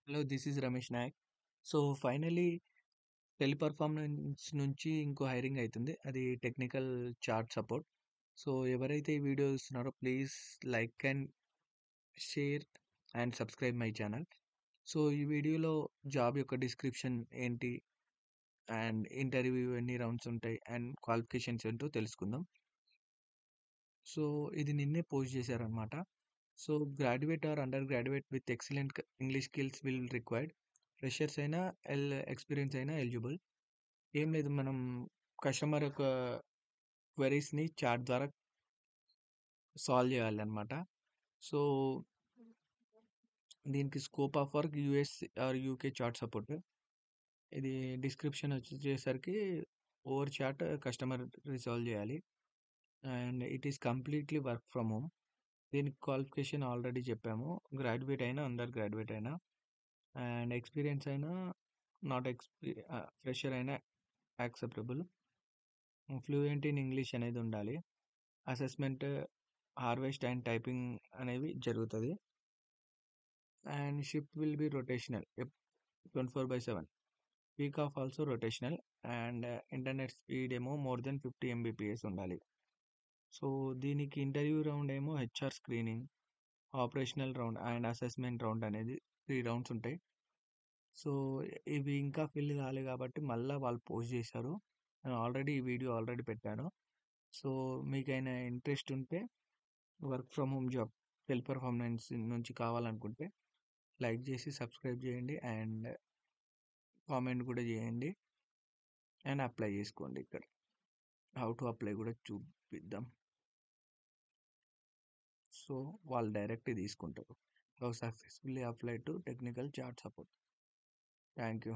Hello, this is Ramesh Nayak. So, finally Teleperformance నుంచి ఇంకో hiring అయితుంది. అది టెక్నికల్ చాట్ సపోర్ట్. సో, ఎవరైతే ఈ వీడియో చూస్తున్నారో please like and share and subscribe my channel. So, ఈ వీడియోలో జాబ్ యొక్క డిస్క్రిప్షన్ ఏంటి అండ్ ఇంటర్వ్యూ ఎన్ని రౌండ్స్ ఉంటాయి అండ్ క్వాలిఫికేషన్స్ ఏంటో తెలుసుకుందాం. సో, ఇది నిన్నే పోస్ట్ చేశారనమాట. So, graduate or undergraduate with excellent English skills will required. Freshers అయినా ఎక్స్పీరియన్స్ అయినా ఎలిజిబుల్. ఏం లేదు, మనం కస్టమర్ యొక్క క్వెరీస్ని చాట్ ద్వారా సాల్వ్ చేయాలన్నమాట. సో, దీనికి scope of work US or UK chat support. ఇది డిస్క్రిప్షన్ వచ్చేసరికి ఓవర్ చాట్ కస్టమర్ రిసాల్వ్ చేయాలి and it is completely work from home. దీనికి క్వాలిఫికేషన్ ఆల్రెడీ చెప్పాము, గ్రాడ్యుయేట్ అయినా అండర్ గ్రాడ్యుయేట్ అయినా అండ్ ఎక్స్పీరియన్స్ అయినా నాట్ ఫ్రెషర్ అయినా యాక్సెప్టబుల్. ఫ్లూయెంట్ ఇన్ ఇంగ్లీష్ అనేది ఉండాలి. అసెస్మెంట్, హార్వెస్ట్ అండ్ టైపింగ్ అనేవి జరుగుతుంది. And shift will be rotational 24/7. Week off also rotational and internet speed ఏమో మోర్ దెన్ 50 Mbps ఉండాలి. సో, దీనికి ఇంటర్వ్యూ రౌండ్ ఏమో HR screening, operational round and assessment round అనేది 3 rounds ఉంటాయి. సో, ఇవి ఇంకా ఫిల్ కాలే కాబట్టి మళ్ళీ వాళ్ళు పోస్ట్ చేశారు. నేను ఆల్రెడీ ఈ వీడియో ఆల్రెడీ పెట్టాను. సో, మీకైనా ఇంట్రెస్ట్ ఉంటే work from home job Teleperformance నుంచి కావాలనుకుంటే లైక్ చేసి సబ్స్క్రైబ్ చేయండి అండ్ కామెంట్ కూడా చేయండి అండ్ అప్లై చేసుకోండి. ఇక్కడ హౌ టు అప్లై కూడా చూపిద్దాం. సో, వాళ్ళు డైరెక్ట్ తీసుకుంటారు. How successfully apply to technical chat support. Thank you.